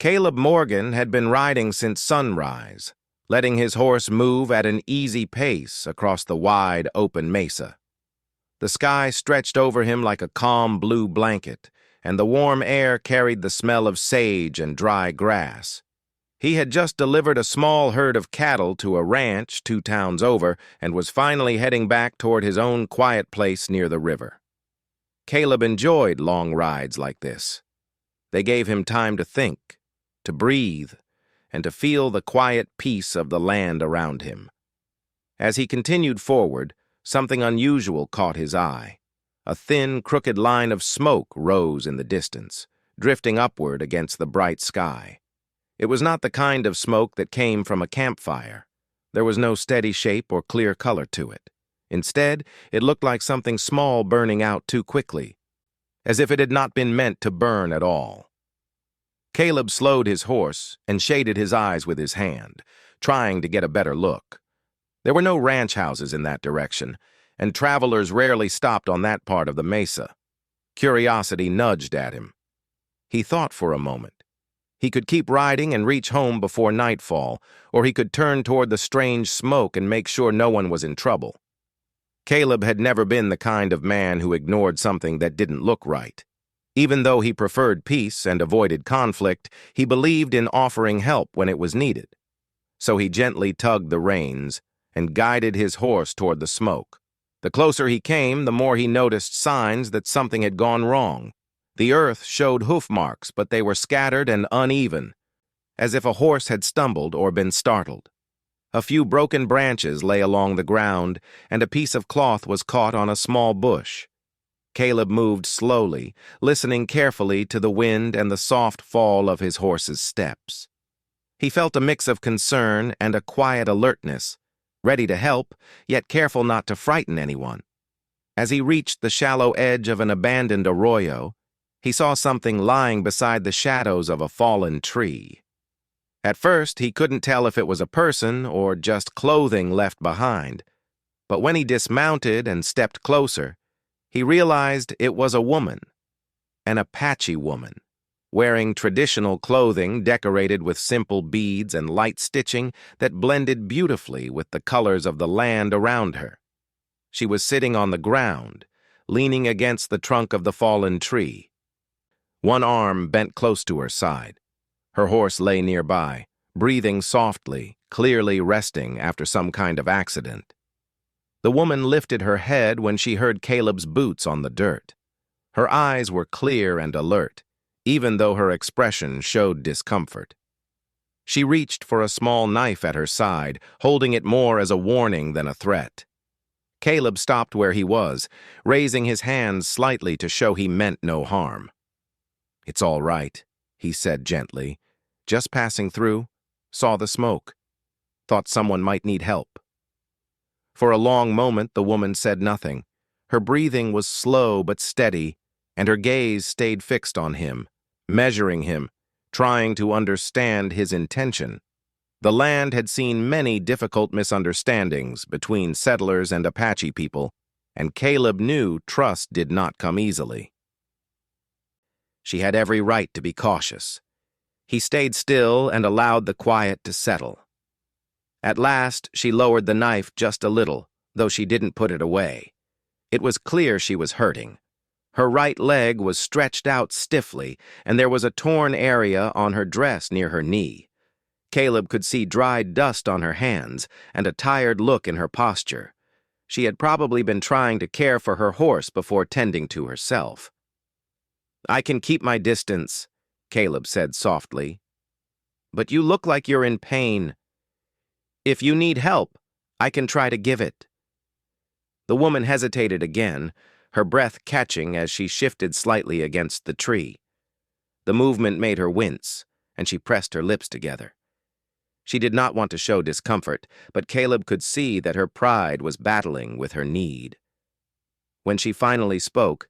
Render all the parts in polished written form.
Caleb Morgan had been riding since sunrise, letting his horse move at an easy pace across the wide, open mesa. The sky stretched over him like a calm blue blanket, and the warm air carried the smell of sage and dry grass. He had just delivered a small herd of cattle to a ranch 2 towns over and was finally heading back toward his own quiet place near the river. Caleb enjoyed long rides like this. They gave him time to think, to breathe, and to feel the quiet peace of the land around him. As he continued forward, something unusual caught his eye. A thin, crooked line of smoke rose in the distance, drifting upward against the bright sky. It was not the kind of smoke that came from a campfire. There was no steady shape or clear color to it. Instead, it looked like something small burning out too quickly, as if it had not been meant to burn at all. Caleb slowed his horse and shaded his eyes with his hand, trying to get a better look. There were no ranch houses in that direction, and travelers rarely stopped on that part of the mesa. Curiosity nudged at him. He thought for a moment. He could keep riding and reach home before nightfall, or he could turn toward the strange smoke and make sure no one was in trouble. Caleb had never been the kind of man who ignored something that didn't look right. Even though he preferred peace and avoided conflict, he believed in offering help when it was needed. So he gently tugged the reins and guided his horse toward the smoke. The closer he came, the more he noticed signs that something had gone wrong. The earth showed hoof marks, but they were scattered and uneven, as if a horse had stumbled or been startled. A few broken branches lay along the ground, and a piece of cloth was caught on a small bush. Caleb moved slowly, listening carefully to the wind and the soft fall of his horse's steps. He felt a mix of concern and a quiet alertness, ready to help, yet careful not to frighten anyone. As he reached the shallow edge of an abandoned arroyo, he saw something lying beside the shadows of a fallen tree. At first, he couldn't tell if it was a person or just clothing left behind, but when he dismounted and stepped closer, he realized it was a woman, an Apache woman, wearing traditional clothing decorated with simple beads and light stitching that blended beautifully with the colors of the land around her. She was sitting on the ground, leaning against the trunk of the fallen tree. One arm bent close to her side. Her horse lay nearby, breathing softly, clearly resting after some kind of accident. The woman lifted her head when she heard Caleb's boots on the dirt. Her eyes were clear and alert, even though her expression showed discomfort. She reached for a small knife at her side, holding it more as a warning than a threat. Caleb stopped where he was, raising his hands slightly to show he meant no harm. "It's all right," he said gently. "Just passing through, saw the smoke. Thought someone might need help." For a long moment, the woman said nothing. Her breathing was slow but steady, and her gaze stayed fixed on him, measuring him, trying to understand his intention. The land had seen many difficult misunderstandings between settlers and Apache people, and Caleb knew trust did not come easily. She had every right to be cautious. He stayed still and allowed the quiet to settle. At last, she lowered the knife just a little, though she didn't put it away. It was clear she was hurting. Her right leg was stretched out stiffly, and there was a torn area on her dress near her knee. Caleb could see dried dust on her hands and a tired look in her posture. She had probably been trying to care for her horse before tending to herself. "I can keep my distance," Caleb said softly. "But you look like you're in pain. If you need help, I can try to give it." The woman hesitated again, her breath catching as she shifted slightly against the tree. The movement made her wince, and she pressed her lips together. She did not want to show discomfort, but Caleb could see that her pride was battling with her need. When she finally spoke,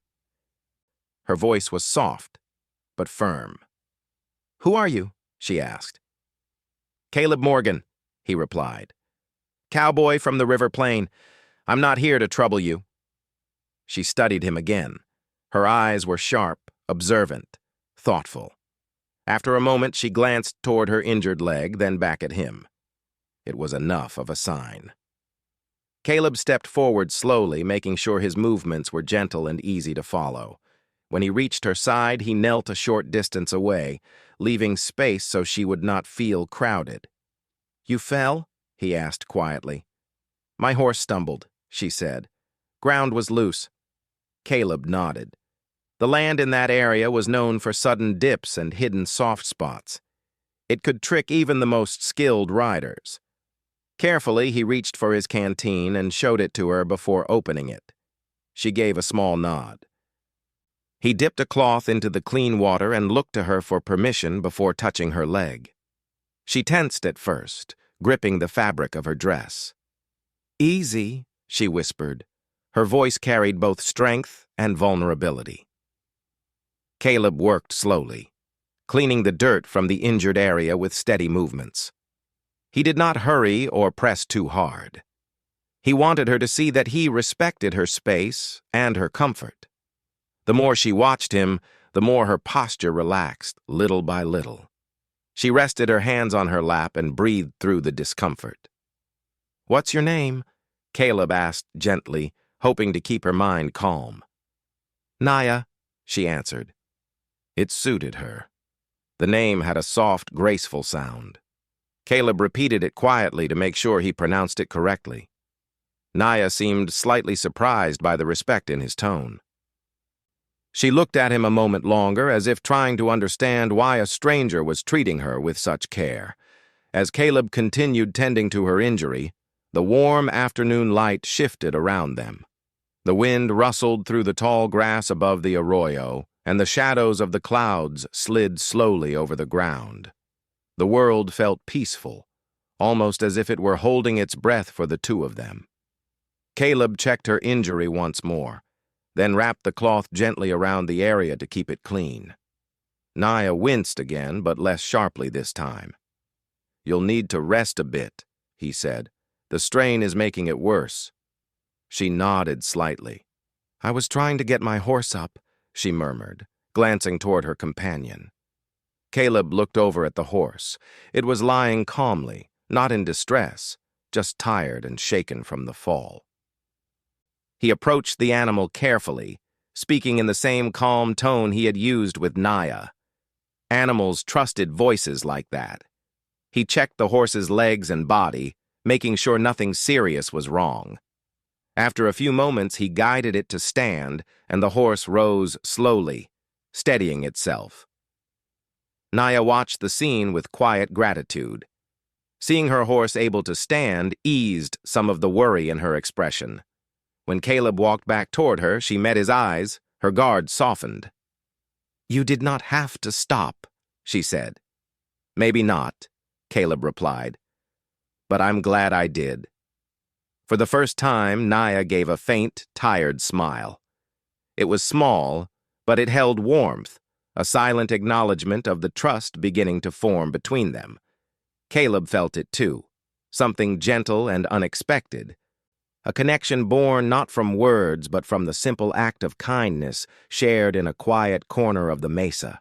her voice was soft, but firm. "Who are you?" she asked. "Caleb Morgan," he replied. "Cowboy from the River Plain. I'm not here to trouble you." She studied him again. Her eyes were sharp, observant, thoughtful. After a moment, she glanced toward her injured leg, then back at him. It was enough of a sign. Caleb stepped forward slowly, making sure his movements were gentle and easy to follow. When he reached her side, he knelt a short distance away, leaving space so she would not feel crowded. "You fell?" he asked quietly. "My horse stumbled," she said. "Ground was loose." Caleb nodded. The land in that area was known for sudden dips and hidden soft spots. It could trick even the most skilled riders. Carefully, he reached for his canteen and showed it to her before opening it. She gave a small nod. He dipped a cloth into the clean water and looked to her for permission before touching her leg. She tensed at first, gripping the fabric of her dress. "Easy," she whispered. Her voice carried both strength and vulnerability. Caleb worked slowly, cleaning the dirt from the injured area with steady movements. He did not hurry or press too hard. He wanted her to see that he respected her space and her comfort. The more she watched him, the more her posture relaxed, little by little. She rested her hands on her lap and breathed through the discomfort. "What's your name?" Caleb asked gently, hoping to keep her mind calm. "Naya," she answered. It suited her. The name had a soft, graceful sound. Caleb repeated it quietly to make sure he pronounced it correctly. Naya seemed slightly surprised by the respect in his tone. She looked at him a moment longer, as if trying to understand why a stranger was treating her with such care. As Caleb continued tending to her injury, the warm afternoon light shifted around them. The wind rustled through the tall grass above the arroyo, and the shadows of the clouds slid slowly over the ground. The world felt peaceful, almost as if it were holding its breath for the two of them. Caleb checked her injury once more, then wrapped the cloth gently around the area to keep it clean. Naya winced again, but less sharply this time. "You'll need to rest a bit," he said. "The strain is making it worse." She nodded slightly. "I was trying to get my horse up," she murmured, glancing toward her companion. Caleb looked over at the horse. It was lying calmly, not in distress, just tired and shaken from the fall. He approached the animal carefully, speaking in the same calm tone he had used with Naya. Animals trusted voices like that. He checked the horse's legs and body, making sure nothing serious was wrong. After a few moments, he guided it to stand, and the horse rose slowly, steadying itself. Naya watched the scene with quiet gratitude. Seeing her horse able to stand eased some of the worry in her expression. When Caleb walked back toward her, she met his eyes, her guard softened. "You did not have to stop," she said. "Maybe not," Caleb replied. "But I'm glad I did." For the first time, Naya gave a faint, tired smile. It was small, but it held warmth, a silent acknowledgement of the trust beginning to form between them. Caleb felt it too, something gentle and unexpected, a connection born not from words but from the simple act of kindness shared in a quiet corner of the mesa.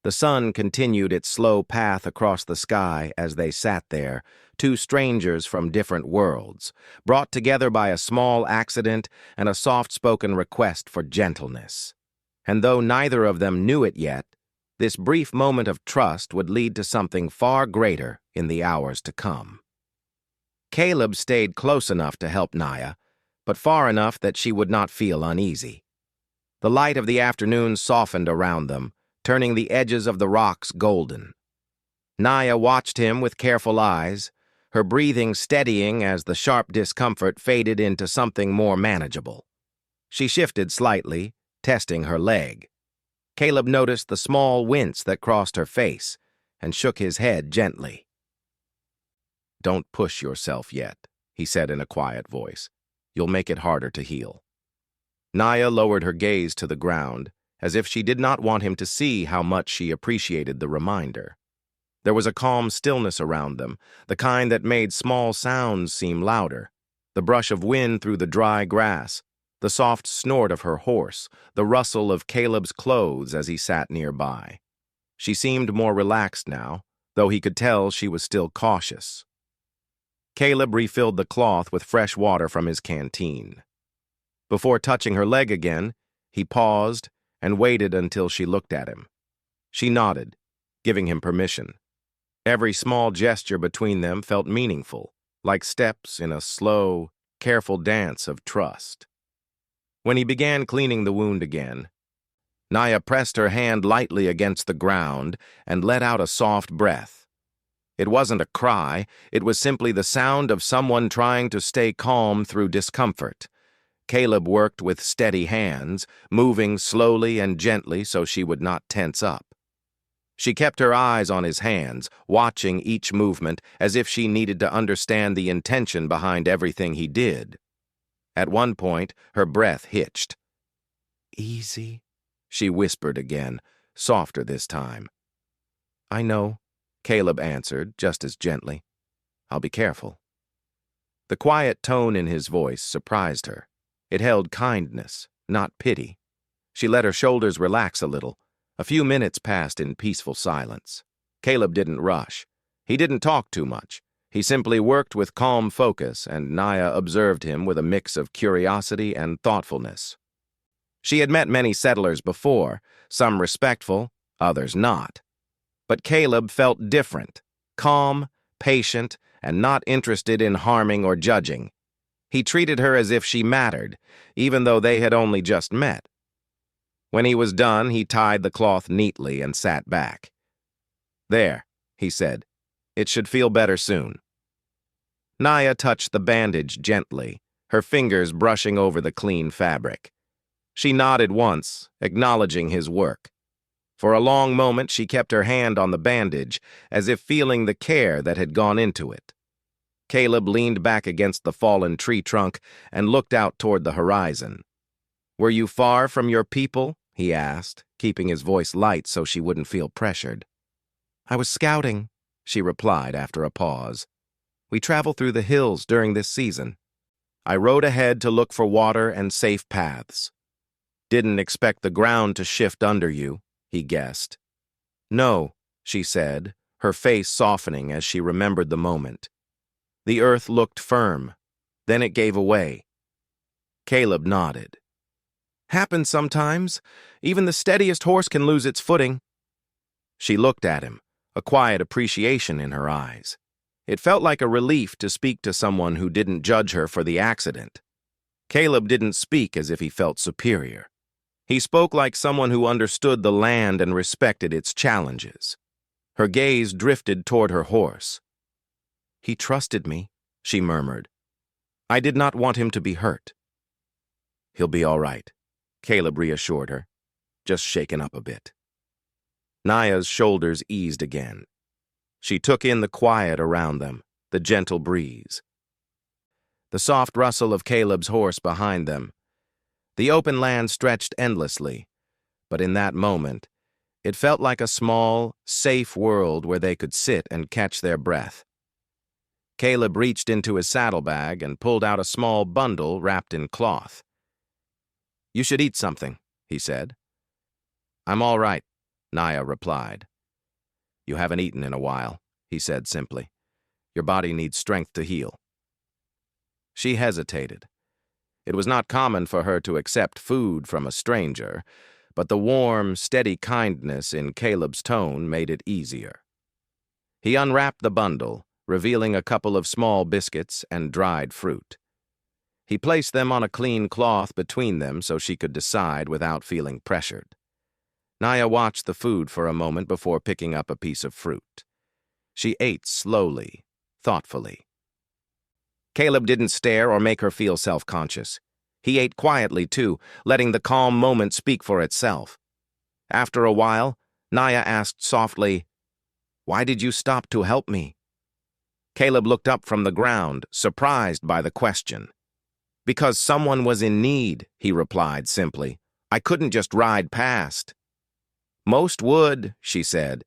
The sun continued its slow path across the sky as they sat there, two strangers from different worlds, brought together by a small accident and a soft-spoken request for gentleness. And though neither of them knew it yet, this brief moment of trust would lead to something far greater in the hours to come. Caleb stayed close enough to help Naya, but far enough that she would not feel uneasy. The light of the afternoon softened around them, turning the edges of the rocks golden. Naya watched him with careful eyes, her breathing steadying as the sharp discomfort faded into something more manageable. She shifted slightly, testing her leg. Caleb noticed the small wince that crossed her face and shook his head gently. "Don't push yourself yet," he said in a quiet voice. "You'll make it harder to heal." Naya lowered her gaze to the ground, as if she did not want him to see how much she appreciated the reminder. There was a calm stillness around them, the kind that made small sounds seem louder. The brush of wind through the dry grass, the soft snort of her horse, the rustle of Caleb's clothes as he sat nearby. She seemed more relaxed now, though he could tell she was still cautious. Caleb refilled the cloth with fresh water from his canteen. Before touching her leg again, he paused and waited until she looked at him. She nodded, giving him permission. Every small gesture between them felt meaningful, like steps in a slow, careful dance of trust. When he began cleaning the wound again, Naya pressed her hand lightly against the ground and let out a soft breath. It wasn't a cry, it was simply the sound of someone trying to stay calm through discomfort. Caleb worked with steady hands, moving slowly and gently so she would not tense up. She kept her eyes on his hands, watching each movement as if she needed to understand the intention behind everything he did. At one point, her breath hitched. "Easy," she whispered again, softer this time. "I know," Caleb answered, just as gently. "I'll be careful." The quiet tone in his voice surprised her. It held kindness, not pity. She let her shoulders relax a little. A few minutes passed in peaceful silence. Caleb didn't rush. He didn't talk too much. He simply worked with calm focus, and Naya observed him with a mix of curiosity and thoughtfulness. She had met many settlers before, some respectful, others not. But Caleb felt different, calm, patient, and not interested in harming or judging. He treated her as if she mattered, even though they had only just met. When he was done, he tied the cloth neatly and sat back. "There," he said. "It should feel better soon." Naya touched the bandage gently, her fingers brushing over the clean fabric. She nodded once, acknowledging his work. For a long moment, she kept her hand on the bandage, as if feeling the care that had gone into it. Caleb leaned back against the fallen tree trunk and looked out toward the horizon. "Were you far from your people?" he asked, keeping his voice light so she wouldn't feel pressured. "I was scouting," she replied after a pause. "We travel through the hills during this season. I rode ahead to look for water and safe paths." "Didn't expect the ground to shift under you," he guessed. "No," she said, her face softening as she remembered the moment. The earth looked firm. Then it gave away. Caleb nodded. "Happens sometimes. Even the steadiest horse can lose its footing." She looked at him, a quiet appreciation in her eyes. It felt like a relief to speak to someone who didn't judge her for the accident. Caleb didn't speak as if he felt superior. He spoke like someone who understood the land and respected its challenges. Her gaze drifted toward her horse. "He trusted me," she murmured. "I did not want him to be hurt." "He'll be all right," Caleb reassured her, "just shaken up a bit." Naya's shoulders eased again. She took in the quiet around them, the gentle breeze. The soft rustle of Caleb's horse behind them. The open land stretched endlessly, but in that moment, it felt like a small, safe world where they could sit and catch their breath. Caleb reached into his saddlebag and pulled out a small bundle wrapped in cloth. "You should eat something," he said. "I'm all right," Naya replied. "You haven't eaten in a while," he said simply. "Your body needs strength to heal." She hesitated. It was not common for her to accept food from a stranger, but the warm, steady kindness in Caleb's tone made it easier. He unwrapped the bundle, revealing a couple of small biscuits and dried fruit. He placed them on a clean cloth between them so she could decide without feeling pressured. Naya watched the food for a moment before picking up a piece of fruit. She ate slowly, thoughtfully. Caleb didn't stare or make her feel self-conscious. He ate quietly, too, letting the calm moment speak for itself. After a while, Naya asked softly, "Why did you stop to help me?" Caleb looked up from the ground, surprised by the question. "Because someone was in need," he replied simply. "I couldn't just ride past." "Most would," she said.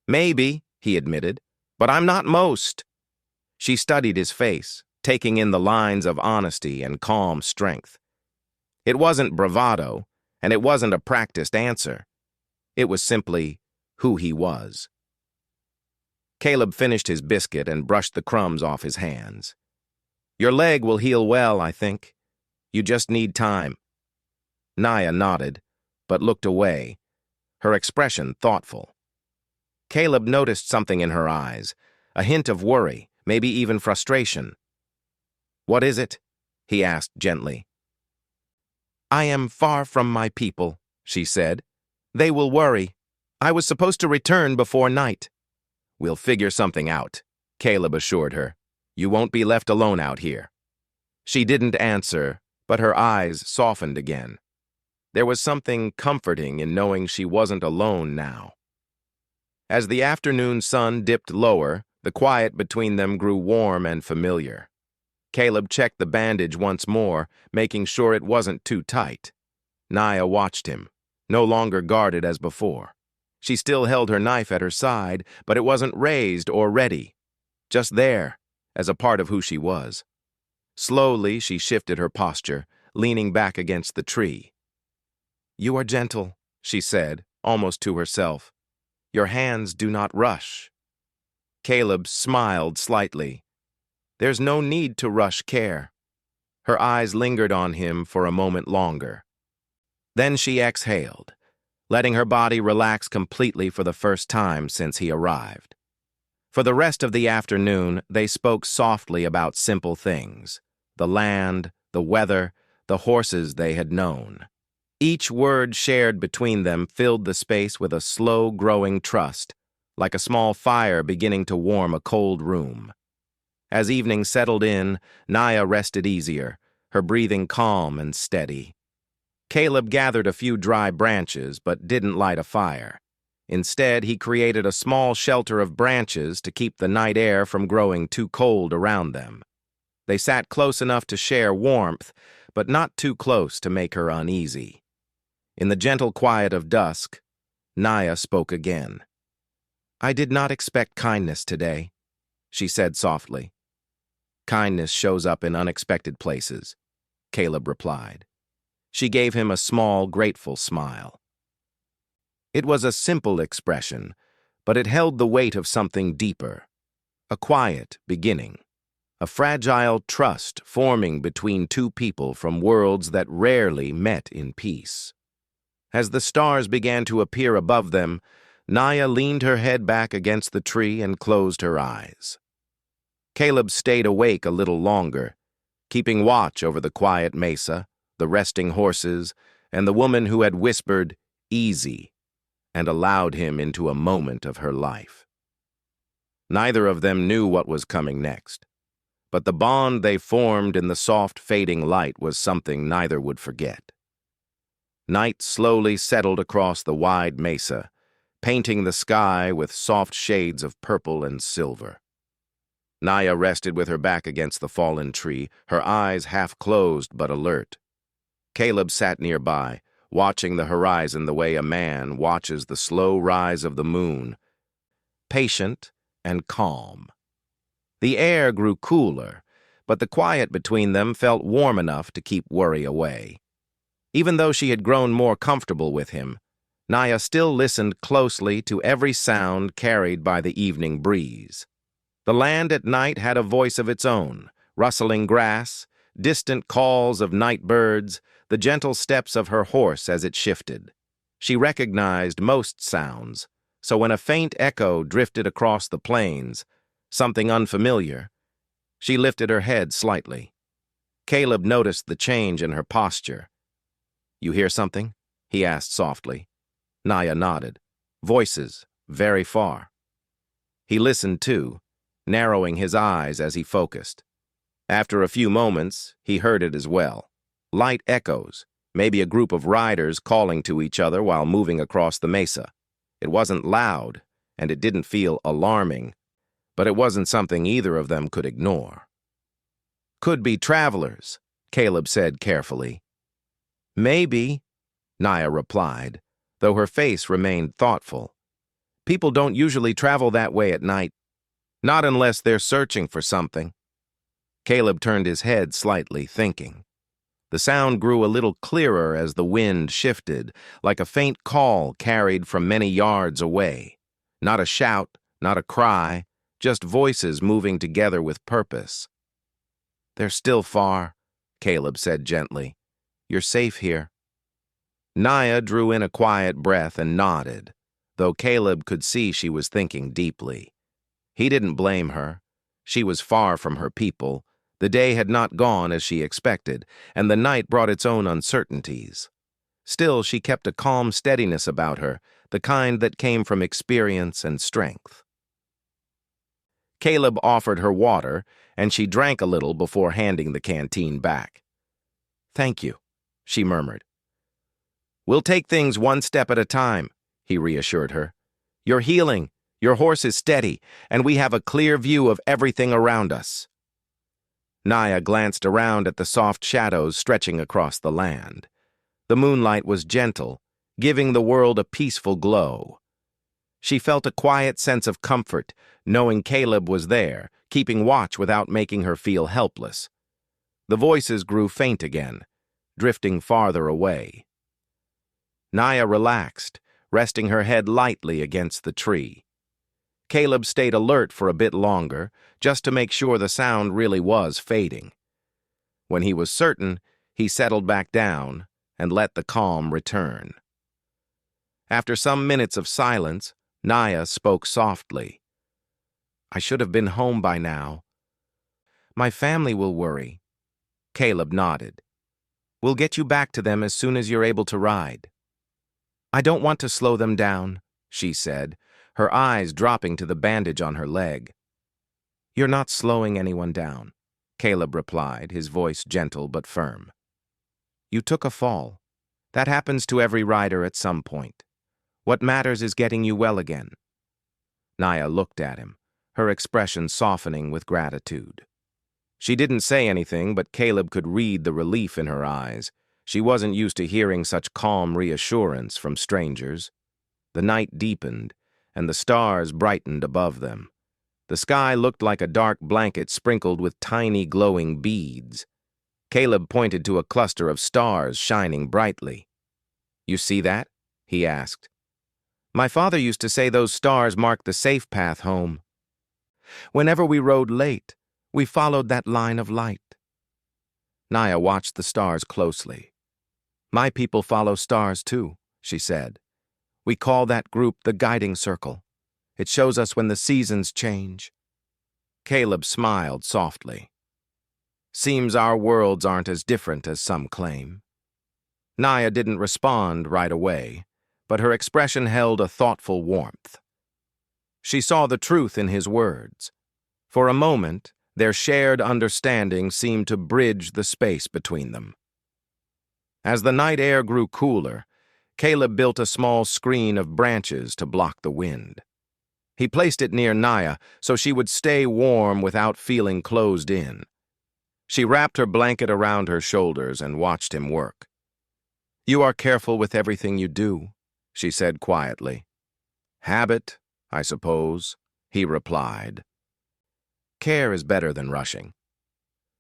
"Maybe," he admitted, "but I'm not most." She studied his face, taking in the lines of honesty and calm strength. It wasn't bravado, and it wasn't a practiced answer. It was simply who he was. Caleb finished his biscuit and brushed the crumbs off his hands. "Your leg will heal well, I think. You just need time." Naya nodded, but looked away, her expression thoughtful. Caleb noticed something in her eyes, a hint of worry, maybe even frustration. "What is it?" he asked gently. "I am far from my people," she said. "They will worry. I was supposed to return before night." "We'll figure something out," Caleb assured her. "You won't be left alone out here." She didn't answer, but her eyes softened again. There was something comforting in knowing she wasn't alone now. As the afternoon sun dipped lower, the quiet between them grew warm and familiar. Caleb checked the bandage once more, making sure it wasn't too tight. Naya watched him, no longer guarded as before. She still held her knife at her side, but it wasn't raised or ready. Just there, as a part of who she was. Slowly, she shifted her posture, leaning back against the tree. "You are gentle," she said, almost to herself. "Your hands do not rush." Caleb smiled slightly. "There's no need to rush care." Her eyes lingered on him for a moment longer. Then she exhaled, letting her body relax completely for the first time since he arrived. For the rest of the afternoon, they spoke softly about simple things: the land, the weather, the horses they had known. Each word shared between them filled the space with a slow-growing trust, like a small fire beginning to warm a cold room. As evening settled in, Naya rested easier, her breathing calm and steady. Caleb gathered a few dry branches but didn't light a fire. Instead, he created a small shelter of branches to keep the night air from growing too cold around them. They sat close enough to share warmth, but not too close to make her uneasy. In the gentle quiet of dusk, Naya spoke again. "I did not expect kindness today," she said softly. "Kindness shows up in unexpected places," Caleb replied. She gave him a small, grateful smile. It was a simple expression, but it held the weight of something deeper. A quiet beginning. A fragile trust forming between two people from worlds that rarely met in peace. As the stars began to appear above them, Naya leaned her head back against the tree and closed her eyes. Caleb stayed awake a little longer, keeping watch over the quiet mesa, the resting horses, and the woman who had whispered, "Easy," and allowed him into a moment of her life. Neither of them knew what was coming next, but the bond they formed in the soft, fading light was something neither would forget. Night slowly settled across the wide mesa, painting the sky with soft shades of purple and silver. Naya rested with her back against the fallen tree, her eyes half closed but alert. Caleb sat nearby, watching the horizon the way a man watches the slow rise of the moon, patient and calm. The air grew cooler, but the quiet between them felt warm enough to keep worry away. Even though she had grown more comfortable with him, Naya still listened closely to every sound carried by the evening breeze. The land at night had a voice of its own, rustling grass, distant calls of night birds, the gentle steps of her horse as it shifted. She recognized most sounds, so when a faint echo drifted across the plains, something unfamiliar, she lifted her head slightly. Caleb noticed the change in her posture. "You hear something?" he asked softly. Naya nodded. Voices, very far. He listened too, narrowing his eyes as he focused. After a few moments, he heard it as well. Light echoes, maybe a group of riders calling to each other while moving across the mesa. It wasn't loud, and it didn't feel alarming, but it wasn't something either of them could ignore. "Could be travelers," Caleb said carefully. "Maybe," Naya replied, though her face remained thoughtful. "People don't usually travel that way at night, not unless they're searching for something." Caleb turned his head slightly, thinking. The sound grew a little clearer as the wind shifted, like a faint call carried from many yards away. Not a shout, not a cry, just voices moving together with purpose. "They're still far," Caleb said gently. "You're safe here." Naya drew in a quiet breath and nodded, though Caleb could see she was thinking deeply. He didn't blame her. She was far from her people. The day had not gone as she expected, and the night brought its own uncertainties. Still, she kept a calm steadiness about her, the kind that came from experience and strength. Caleb offered her water, and she drank a little before handing the canteen back. "Thank you," she murmured. "We'll take things one step at a time," he reassured her. "You're healing, your horse is steady, and we have a clear view of everything around us." Naya glanced around at the soft shadows stretching across the land. The moonlight was gentle, giving the world a peaceful glow. She felt a quiet sense of comfort, knowing Caleb was there, keeping watch without making her feel helpless. The voices grew faint again, drifting farther away. Naya relaxed, resting her head lightly against the tree. Caleb stayed alert for a bit longer, just to make sure the sound really was fading. When he was certain, he settled back down and let the calm return. After some minutes of silence, Naya spoke softly. "I should have been home by now. My family will worry." Caleb nodded. "We'll get you back to them as soon as you're able to ride." "I don't want to slow them down," she said, her eyes dropping to the bandage on her leg. "You're not slowing anyone down," Caleb replied, his voice gentle but firm. "You took a fall. That happens to every rider at some point. What matters is getting you well again." Naya looked at him, her expression softening with gratitude. She didn't say anything, but Caleb could read the relief in her eyes. She wasn't used to hearing such calm reassurance from strangers. The night deepened, and the stars brightened above them. The sky looked like a dark blanket sprinkled with tiny glowing beads. Caleb pointed to a cluster of stars shining brightly. "You see that?" he asked. "My father used to say those stars marked the safe path home. Whenever we rode late, we followed that line of light." Naya watched the stars closely. "My people follow stars too," she said. "We call that group the guiding circle. It shows us when the seasons change." Caleb smiled softly. "Seems our worlds aren't as different as some claim." Naya didn't respond right away, but her expression held a thoughtful warmth. She saw the truth in his words. For a moment, their shared understanding seemed to bridge the space between them. As the night air grew cooler, Caleb built a small screen of branches to block the wind. He placed it near Naya so she would stay warm without feeling closed in. She wrapped her blanket around her shoulders and watched him work. "You are careful with everything you do," she said quietly. "Habit, I suppose," he replied. "Care is better than rushing."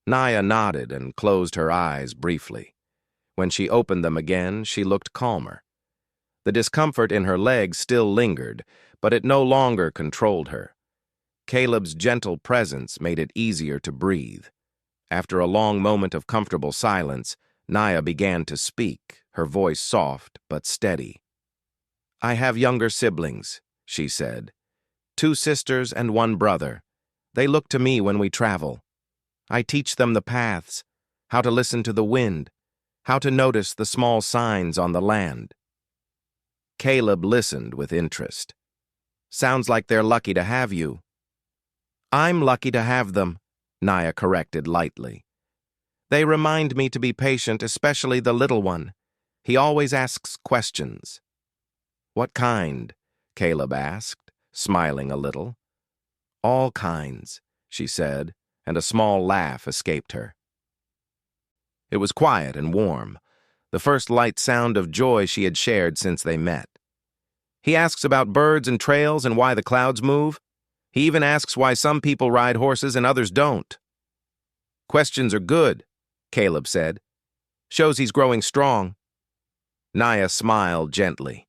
Naya nodded and closed her eyes briefly. When she opened them again, she looked calmer. The discomfort in her legs still lingered, but it no longer controlled her. Caleb's gentle presence made it easier to breathe. After a long moment of comfortable silence, Naya began to speak, her voice soft but steady. "I have younger siblings," she said. "2 sisters and 1 brother. They look to me when we travel. I teach them the paths, how to listen to the wind, how to notice the small signs on the land." Caleb listened with interest. "Sounds like they're lucky to have you." "I'm lucky to have them," Naya corrected lightly. "They remind me to be patient, especially the little one. He always asks questions." "What kind?" Caleb asked, smiling a little. "All kinds," she said, and a small laugh escaped her. It was quiet and warm, the first light sound of joy she had shared since they met. "He asks about birds and trails and why the clouds move. He even asks why some people ride horses and others don't." "Questions are good," Caleb said. Shows he's growing strong. Naya smiled gently.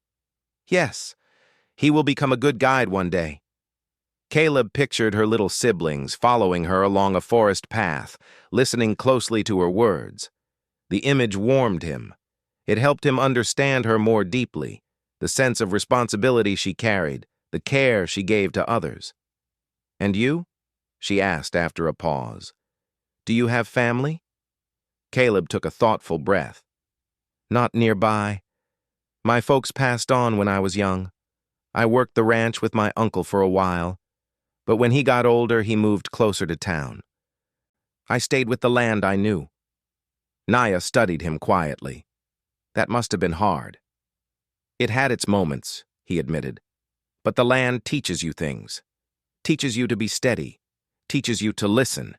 Yes, he will become a good guide one day. Caleb pictured her little siblings following her along a forest path, listening closely to her words. The image warmed him. It helped him understand her more deeply, the sense of responsibility she carried, the care she gave to others. "And you?" she asked after a pause. "Do you have family?" Caleb took a thoughtful breath. "Not nearby. My folks passed on when I was young. I worked the ranch with my uncle for a while, but when he got older, he moved closer to town. I stayed with the land I knew." Naya studied him quietly. That must have been hard. "It had its moments," he admitted. "But the land teaches you things. Teaches you to be steady. Teaches you to listen.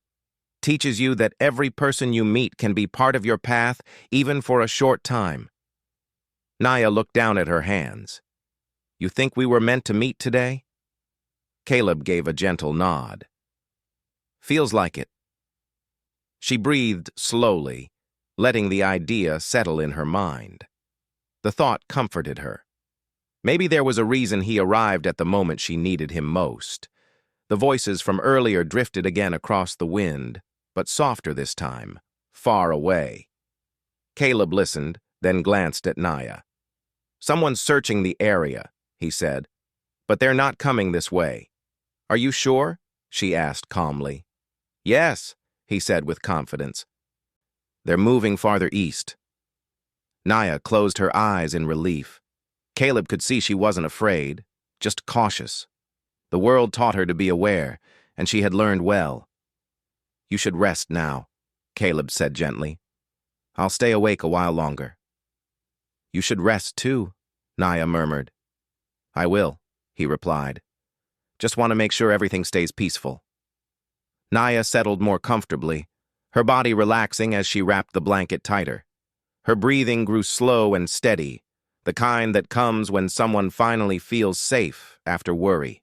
Teaches you that every person you meet can be part of your path, even for a short time." Naya looked down at her hands. "You think we were meant to meet today?" Caleb gave a gentle nod. "Feels like it." She breathed slowly, letting the idea settle in her mind. The thought comforted her. Maybe there was a reason he arrived at the moment she needed him most. The voices from earlier drifted again across the wind, but softer this time, far away. Caleb listened, then glanced at Naya. "Someone's searching the area," he said, "but they're not coming this way." "Are you sure?" she asked calmly. "Yes," he said with confidence. "They're moving farther east." Naya closed her eyes in relief. Caleb could see she wasn't afraid, just cautious. The world taught her to be aware, and she had learned well. "You should rest now," Caleb said gently. "I'll stay awake a while longer." "You should rest too," Naya murmured. "I will," he replied. "Just want to make sure everything stays peaceful." Naya settled more comfortably, her body relaxing as she wrapped the blanket tighter. Her breathing grew slow and steady, the kind that comes when someone finally feels safe after worry.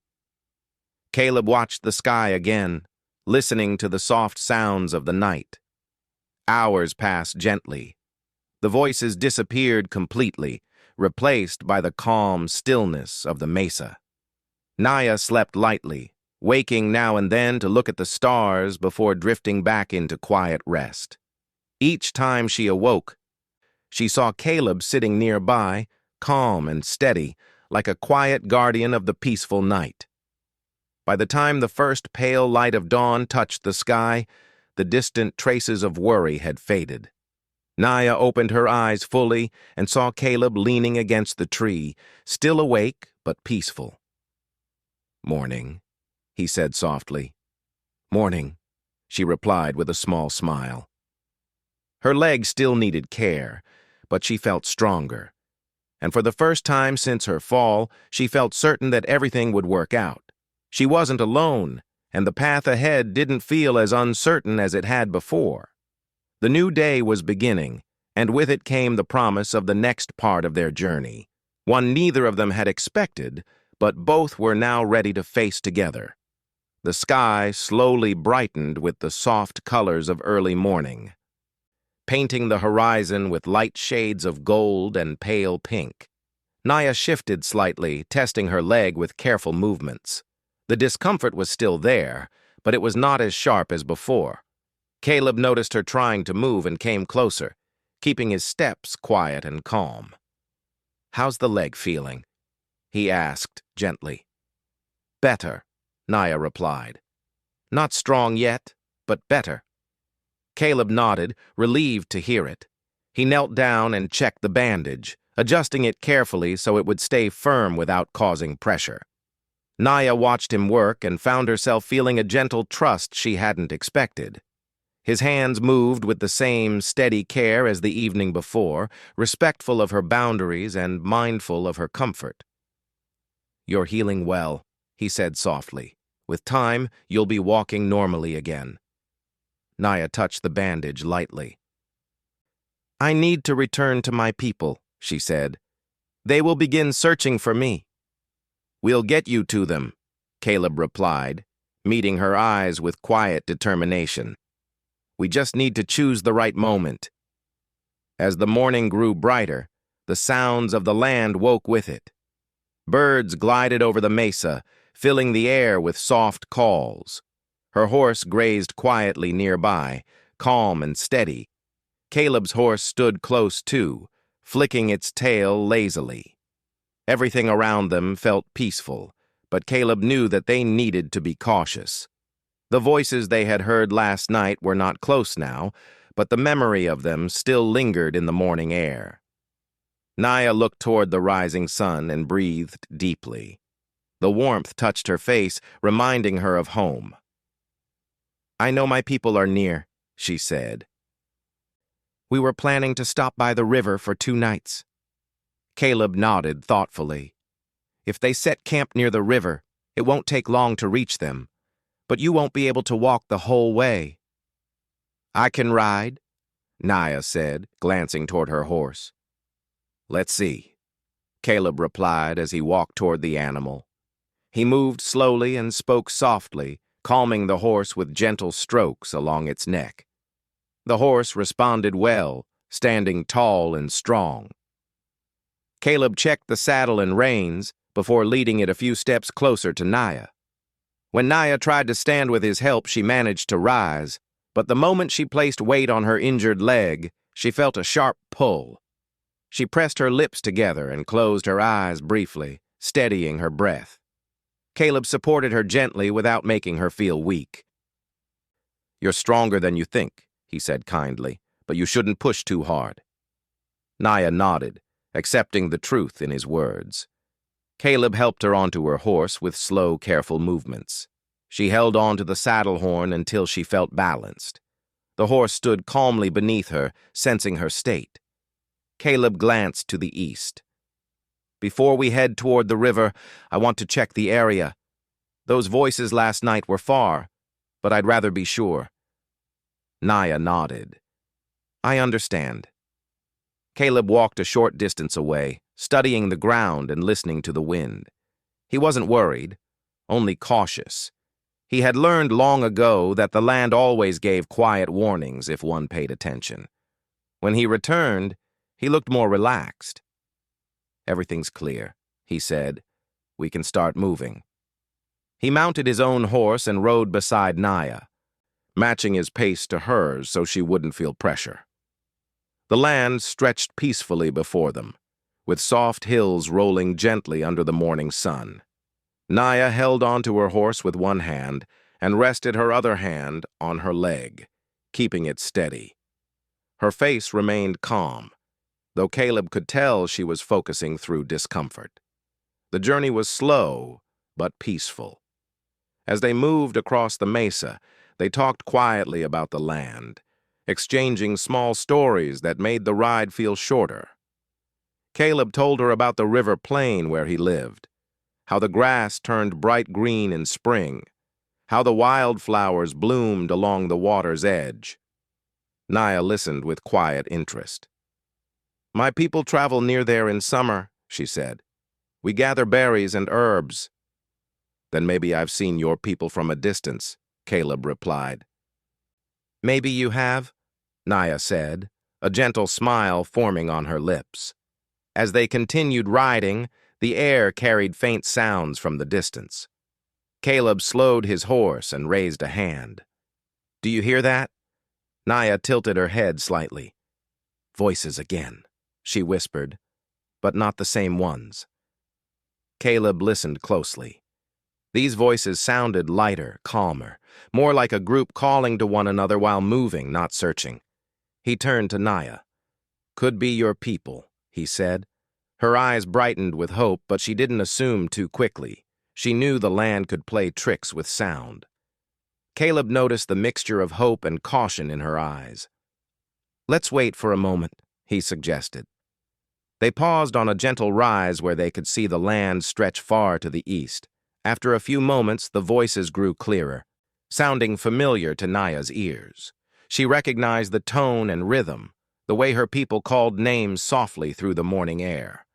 Caleb watched the sky again, listening to the soft sounds of the night. Hours passed gently. The voices disappeared completely, replaced by the calm stillness of the mesa. Naya slept lightly, waking now and then to look at the stars before drifting back into quiet rest. Each time she awoke, she saw Caleb sitting nearby, calm and steady, like a quiet guardian of the peaceful night. By the time the first pale light of dawn touched the sky, the distant traces of worry had faded. Naya opened her eyes fully and saw Caleb leaning against the tree, still awake but peaceful. "Morning," he said softly. "Morning," she replied with a small smile. Her leg still needed care, but she felt stronger. And for the first time since her fall, she felt certain that everything would work out. She wasn't alone, and the path ahead didn't feel as uncertain as it had before. The new day was beginning, and with it came the promise of the next part of their journey, one neither of them had expected, but both were now ready to face together. The sky slowly brightened with the soft colors of early morning, painting the horizon with light shades of gold and pale pink. Naya shifted slightly, testing her leg with careful movements. The discomfort was still there, but it was not as sharp as before. Caleb noticed her trying to move and came closer, keeping his steps quiet and calm. "How's the leg feeling?" he asked gently. "Better," Naya replied. "Not strong yet, but better." Caleb nodded, relieved to hear it. He knelt down and checked the bandage, adjusting it carefully so it would stay firm without causing pressure. Naya watched him work and found herself feeling a gentle trust she hadn't expected. His hands moved with the same steady care as the evening before, respectful of her boundaries and mindful of her comfort. "You're healing well," he said softly. "With time, you'll be walking normally again." Naya touched the bandage lightly. "I need to return to my people," she said. "They will begin searching for me." "We'll get you to them," Caleb replied, meeting her eyes with quiet determination. "We just need to choose the right moment." As the morning grew brighter, the sounds of the land woke with it. Birds glided over the mesa, filling the air with soft calls. Her horse grazed quietly nearby, calm and steady. Caleb's horse stood close too, flicking its tail lazily. Everything around them felt peaceful, but Caleb knew that they needed to be cautious. The voices they had heard last night were not close now, but the memory of them still lingered in the morning air. Naya looked toward the rising sun and breathed deeply. The warmth touched her face, reminding her of home. "I know my people are near," she said. "We were planning to stop by the river for 2 nights." Caleb nodded thoughtfully. "If they set camp near the river, it won't take long to reach them, but you won't be able to walk the whole way." "I can ride," Naya said, glancing toward her horse. "Let's see," Caleb replied as he walked toward the animal. He moved slowly and spoke softly, calming the horse with gentle strokes along its neck. The horse responded well, standing tall and strong. Caleb checked the saddle and reins before leading it a few steps closer to Naya. When Naya tried to stand with his help, she managed to rise, but the moment she placed weight on her injured leg, she felt a sharp pull. She pressed her lips together and closed her eyes briefly, steadying her breath. Caleb supported her gently without making her feel weak. "You're stronger than you think," he said kindly, "but you shouldn't push too hard." Naya nodded, accepting the truth in his words. Caleb helped her onto her horse with slow, careful movements. She held on to the saddle horn until she felt balanced. The horse stood calmly beneath her, sensing her state. Caleb glanced to the east. "Before we head toward the river, I want to check the area. Those voices last night were far, but I'd rather be sure." Naya nodded. "I understand." Caleb walked a short distance away, studying the ground and listening to the wind. He wasn't worried, only cautious. He had learned long ago that the land always gave quiet warnings if one paid attention. When he returned, he looked more relaxed. "Everything's clear," he said. "We can start moving." He mounted his own horse and rode beside Naya, matching his pace to hers so she wouldn't feel pressure. The land stretched peacefully before them, with soft hills rolling gently under the morning sun. Naya held onto her horse with one hand and rested her other hand on her leg, keeping it steady. Her face remained calm, though Caleb could tell she was focusing through discomfort. The journey was slow, but peaceful. As they moved across the mesa, they talked quietly about the land, exchanging small stories that made the ride feel shorter. Caleb told her about the river plain where he lived, how the grass turned bright green in spring, how the wildflowers bloomed along the water's edge. Naya listened with quiet interest. "My people travel near there in summer," she said. "We gather berries and herbs." "Then maybe I've seen your people from a distance," Caleb replied. "Maybe you have," Naya said, a gentle smile forming on her lips. As they continued riding, the air carried faint sounds from the distance. Caleb slowed his horse and raised a hand. "Do you hear that?" Naya tilted her head slightly. "Voices again," she whispered, "but not the same ones." Caleb listened closely. These voices sounded lighter, calmer, more like a group calling to one another while moving, not searching. He turned to Naya. "Could be your people," he said. Her eyes brightened with hope, but she didn't assume too quickly. She knew the land could play tricks with sound. Caleb noticed the mixture of hope and caution in her eyes. "Let's wait for a moment," he suggested. They paused on a gentle rise where they could see the land stretch far to the east. After a few moments, the voices grew clearer, sounding familiar to Naya's ears. She recognized the tone and rhythm, the way her people called names softly through the morning air.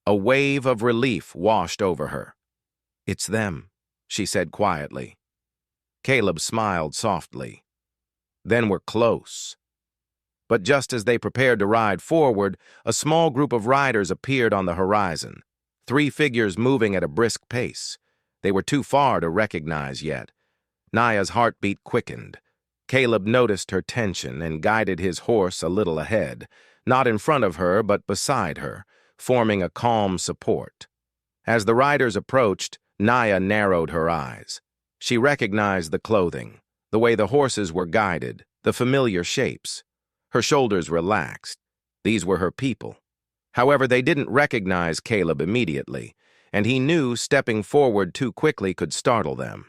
A wave of relief washed over her. "It's them," she said quietly. Caleb smiled softly. "Then we're close." But just as they prepared to ride forward, a small group of riders appeared on the horizon, 3 figures moving at a brisk pace. They were too far to recognize yet. Naya's heartbeat quickened. Caleb noticed her tension and guided his horse a little ahead, not in front of her but beside her, forming a calm support. As the riders approached, Naya narrowed her eyes. She recognized the clothing, the way the horses were guided, the familiar shapes. Her shoulders relaxed. These were her people. However, they didn't recognize Caleb immediately, and he knew stepping forward too quickly could startle them.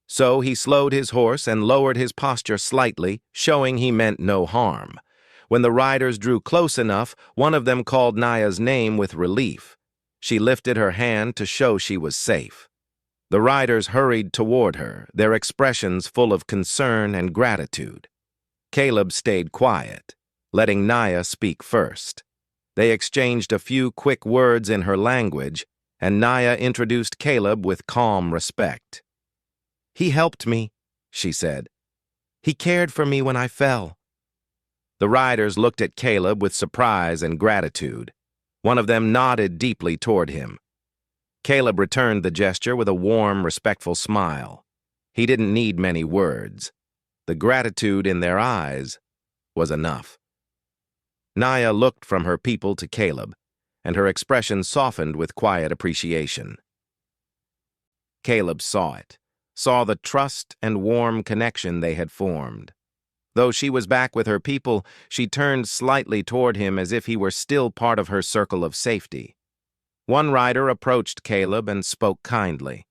So he slowed his horse and lowered his posture slightly, showing he meant no harm. When the riders drew close enough, one of them called Naya's name with relief. She lifted her hand to show she was safe. The riders hurried toward her, their expressions full of concern and gratitude. Caleb stayed quiet, letting Naya speak first. They exchanged a few quick words in her language, and Naya introduced Caleb with calm respect. "He helped me," she said. "He cared for me when I fell." The riders looked at Caleb with surprise and gratitude. One of them nodded deeply toward him. Caleb returned the gesture with a warm, respectful smile. He didn't need many words. The gratitude in their eyes was enough. Naya looked from her people to Caleb, and her expression softened with quiet appreciation. Caleb saw it, saw the trust and warm connection they had formed. Though she was back with her people, she turned slightly toward him as if he were still part of her circle of safety. One rider approached Caleb and spoke kindly.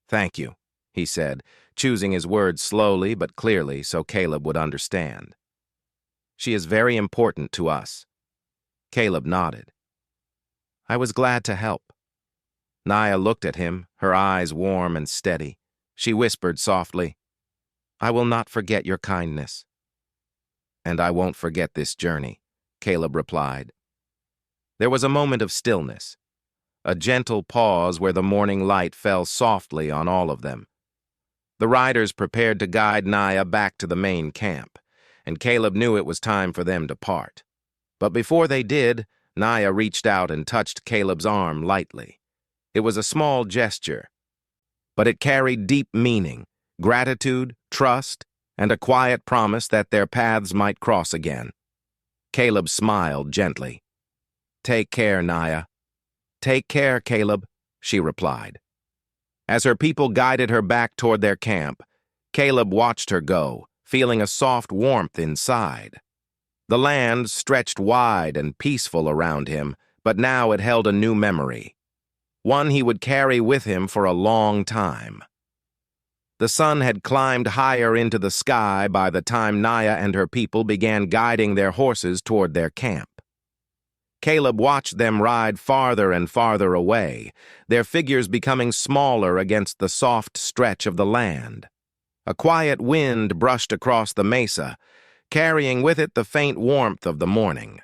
"Thank you," he said, choosing his words slowly but clearly so Caleb would understand. "She is very important to us." Caleb nodded. "I was glad to help." Naya looked at him, her eyes warm and steady. She whispered softly, "I will not forget your kindness." "And I won't forget this journey," Caleb replied. There was a moment of stillness, a gentle pause where the morning light fell softly on all of them. The riders prepared to guide Naya back to the main camp, and Caleb knew it was time for them to part. But before they did, Naya reached out and touched Caleb's arm lightly. It was a small gesture, but it carried deep meaning, gratitude, trust, and a quiet promise that their paths might cross again. Caleb smiled gently. "Take care, Naya." "Take care, Caleb," she replied. As her people guided her back toward their camp, Caleb watched her go, feeling a soft warmth inside. The land stretched wide and peaceful around him, but now it held a new memory, one he would carry with him for a long time. The sun had climbed higher into the sky by the time Naya and her people began guiding their horses toward their camp. Caleb watched them ride farther and farther away, their figures becoming smaller against the soft stretch of the land. A quiet wind brushed across the mesa, carrying with it the faint warmth of the morning.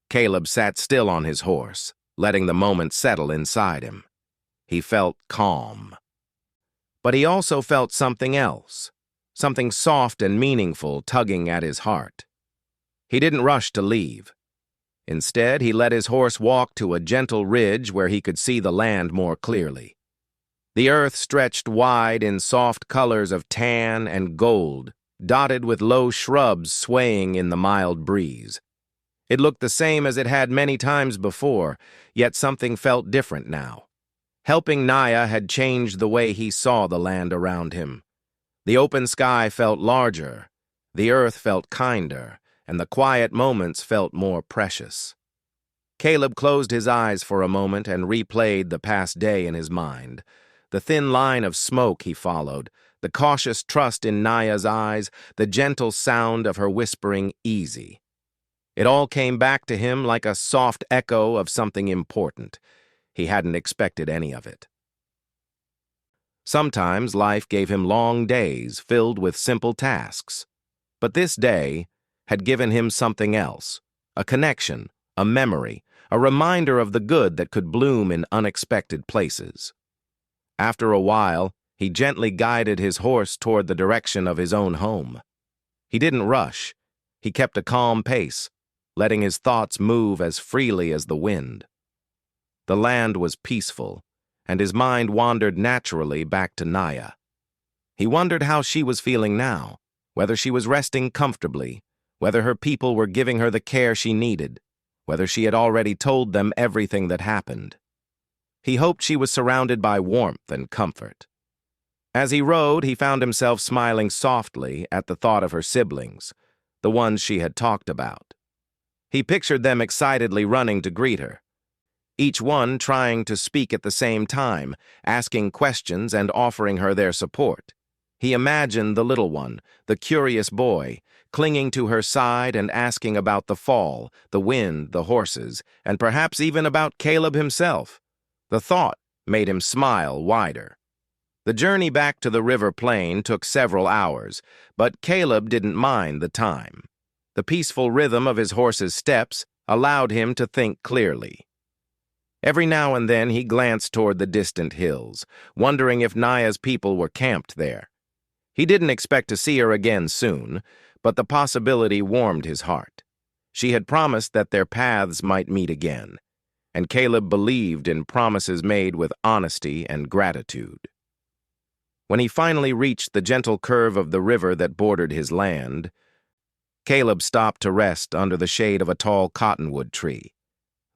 Caleb sat still on his horse, letting the moment settle inside him. He felt calm. But he also felt something else, something soft and meaningful tugging at his heart. He didn't rush to leave. Instead, he let his horse walk to a gentle ridge where he could see the land more clearly. The earth stretched wide in soft colors of tan and gold, dotted with low shrubs swaying in the mild breeze. It looked the same as it had many times before, yet something felt different now. Helping Naya had changed the way he saw the land around him. The open sky felt larger, the earth felt kinder, and the quiet moments felt more precious. Caleb closed his eyes for a moment and replayed the past day in his mind. The thin line of smoke he followed, the cautious trust in Naya's eyes, the gentle sound of her whispering easy. It all came back to him like a soft echo of something important. He hadn't expected any of it. Sometimes life gave him long days filled with simple tasks. But this day had given him something else, a connection, a memory, a reminder of the good that could bloom in unexpected places. After a while, he gently guided his horse toward the direction of his own home. He didn't rush. He kept a calm pace, letting his thoughts move as freely as the wind. The land was peaceful, and his mind wandered naturally back to Naya. He wondered how she was feeling now, whether she was resting comfortably, whether her people were giving her the care she needed, whether she had already told them everything that happened. He hoped she was surrounded by warmth and comfort. As he rode, he found himself smiling softly at the thought of her siblings, the ones she had talked about. He pictured them excitedly running to greet her, each one trying to speak at the same time, asking questions and offering her their support. He imagined the little one, the curious boy, clinging to her side and asking about the fall, the wind, the horses, and perhaps even about Caleb himself. The thought made him smile wider. The journey back to the river plain took several hours, but Caleb didn't mind the time. The peaceful rhythm of his horse's steps allowed him to think clearly. Every now and then he glanced toward the distant hills, wondering if Naya's people were camped there. He didn't expect to see her again soon, but the possibility warmed his heart. She had promised that their paths might meet again, and Caleb believed in promises made with honesty and gratitude. When he finally reached the gentle curve of the river that bordered his land, Caleb stopped to rest under the shade of a tall cottonwood tree.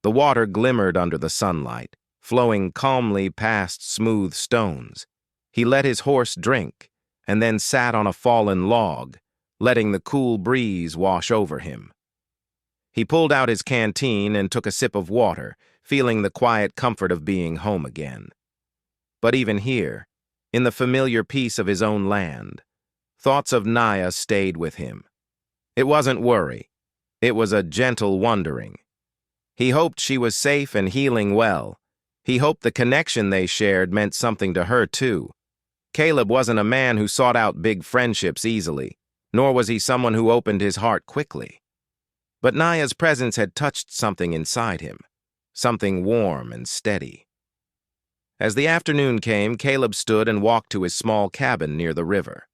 The water glimmered under the sunlight, flowing calmly past smooth stones. He let his horse drink, and then sat on a fallen log, letting the cool breeze wash over him. He pulled out his canteen and took a sip of water, feeling the quiet comfort of being home again. But even here, in the familiar peace of his own land, thoughts of Naya stayed with him. It wasn't worry. It was a gentle wondering. He hoped she was safe and healing well. He hoped the connection they shared meant something to her, too. Caleb wasn't a man who sought out big friendships easily, nor was he someone who opened his heart quickly. But Naya's presence had touched something inside him, something warm and steady. As the afternoon came, Caleb stood and walked to his small cabin near the river.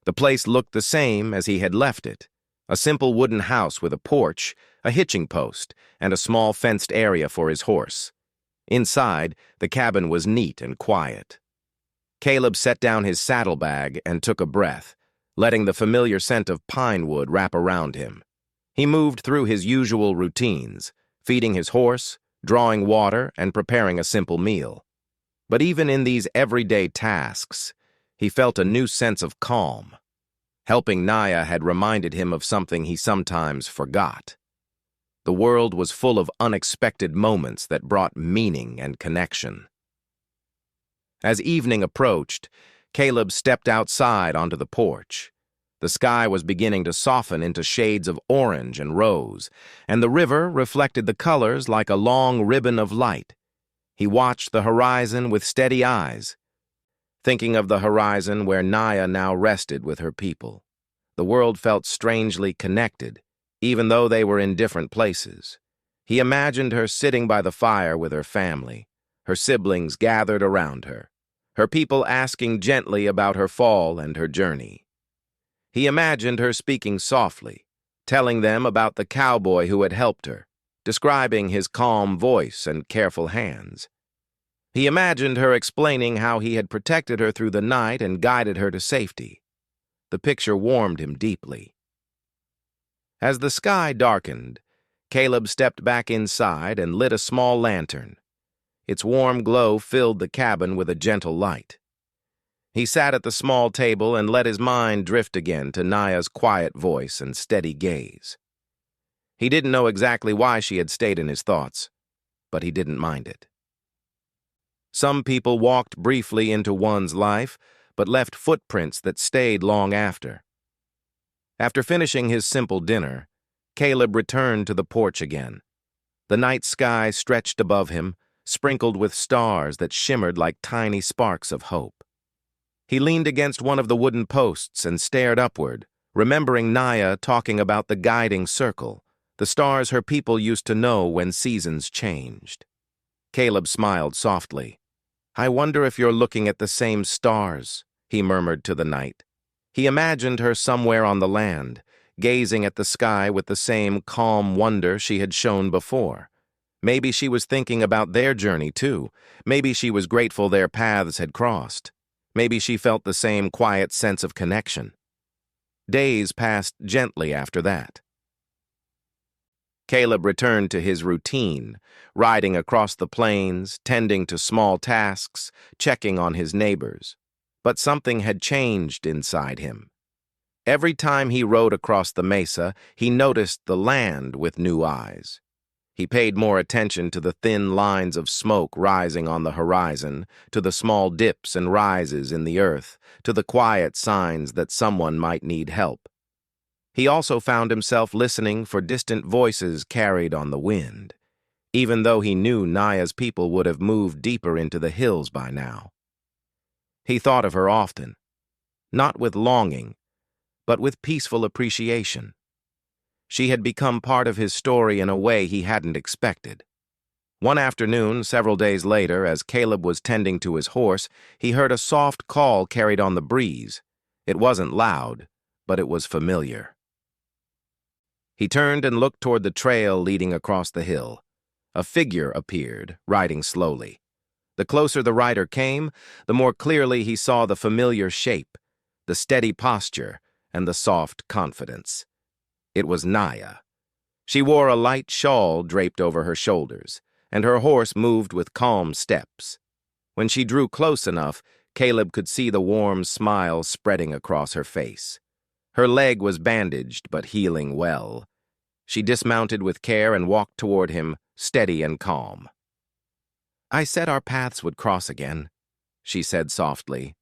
The place looked the same as he had left it, a simple wooden house with a porch, a hitching post, and a small fenced area for his horse. Inside, the cabin was neat and quiet. Caleb set down his saddlebag and took a breath, letting the familiar scent of pine wood wrap around him. He moved through his usual routines, feeding his horse, drawing water, and preparing a simple meal. But even in these everyday tasks, he felt a new sense of calm. Helping Naya had reminded him of something he sometimes forgot. The world was full of unexpected moments that brought meaning and connection. As evening approached, Caleb stepped outside onto the porch. The sky was beginning to soften into shades of orange and rose, and the river reflected the colors like a long ribbon of light. He watched the horizon with steady eyes, thinking of the horizon where Naya now rested with her people. The world felt strangely connected, even though they were in different places. He imagined her sitting by the fire with her family, her siblings gathered around her, her people asking gently about her fall and her journey. He imagined her speaking softly, telling them about the cowboy who had helped her, describing his calm voice and careful hands. He imagined her explaining how he had protected her through the night and guided her to safety. The picture warmed him deeply. As the sky darkened, Caleb stepped back inside and lit a small lantern. Its warm glow filled the cabin with a gentle light. He sat at the small table and let his mind drift again to Naya's quiet voice and steady gaze. He didn't know exactly why she had stayed in his thoughts, but he didn't mind it. Some people walked briefly into one's life, but left footprints that stayed long after. After finishing his simple dinner, Caleb returned to the porch again. The night sky stretched above him, sprinkled with stars that shimmered like tiny sparks of hope. He leaned against one of the wooden posts and stared upward, remembering Naya talking about the guiding circle, the stars her people used to know when seasons changed. Caleb smiled softly. "I wonder if you're looking at the same stars," he murmured to the night. He imagined her somewhere on the land, gazing at the sky with the same calm wonder she had shown before. Maybe she was thinking about their journey, too. Maybe she was grateful their paths had crossed. Maybe she felt the same quiet sense of connection. Days passed gently after that. Caleb returned to his routine, riding across the plains, tending to small tasks, checking on his neighbors. But something had changed inside him. Every time he rode across the mesa, he noticed the land with new eyes. He paid more attention to the thin lines of smoke rising on the horizon, to the small dips and rises in the earth, to the quiet signs that someone might need help. He also found himself listening for distant voices carried on the wind, even though he knew Naya's people would have moved deeper into the hills by now. He thought of her often, not with longing, but with peaceful appreciation. She had become part of his story in a way he hadn't expected. One afternoon, several days later, as Caleb was tending to his horse, he heard a soft call carried on the breeze. It wasn't loud, but it was familiar. He turned and looked toward the trail leading across the hill. A figure appeared, riding slowly. The closer the rider came, the more clearly he saw the familiar shape, the steady posture, and the soft confidence. It was Naya. She wore a light shawl draped over her shoulders, and her horse moved with calm steps. When she drew close enough, Caleb could see the warm smile spreading across her face. Her leg was bandaged, but healing well. She dismounted with care and walked toward him, steady and calm. "I said our paths would cross again," she said softly.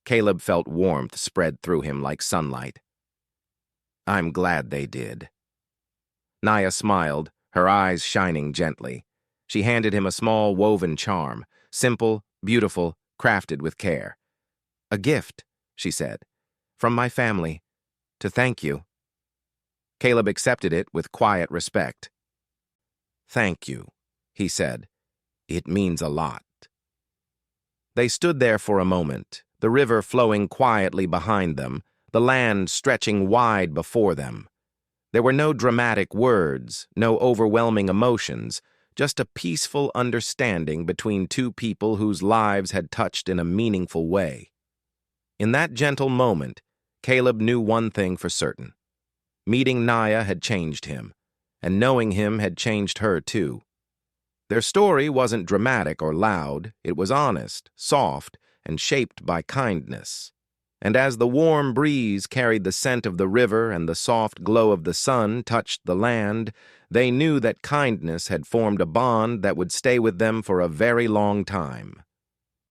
Caleb felt warmth spread through him like sunlight. "I'm glad they did." Naya smiled, her eyes shining gently. She handed him a small woven charm, simple, beautiful, crafted with care. "A gift," she said, "from my family, to thank you." Caleb accepted it with quiet respect. "Thank you," he said. "It means a lot." They stood there for a moment, the river flowing quietly behind them, the land stretching wide before them. There were no dramatic words, no overwhelming emotions, just a peaceful understanding between two people whose lives had touched in a meaningful way. In that gentle moment, Caleb knew one thing for certain. Meeting Naya had changed him, and knowing him had changed her too. Their story wasn't dramatic or loud, it was honest, soft, and shaped by kindness. And as the warm breeze carried the scent of the river and the soft glow of the sun touched the land, they knew that kindness had formed a bond that would stay with them for a very long time.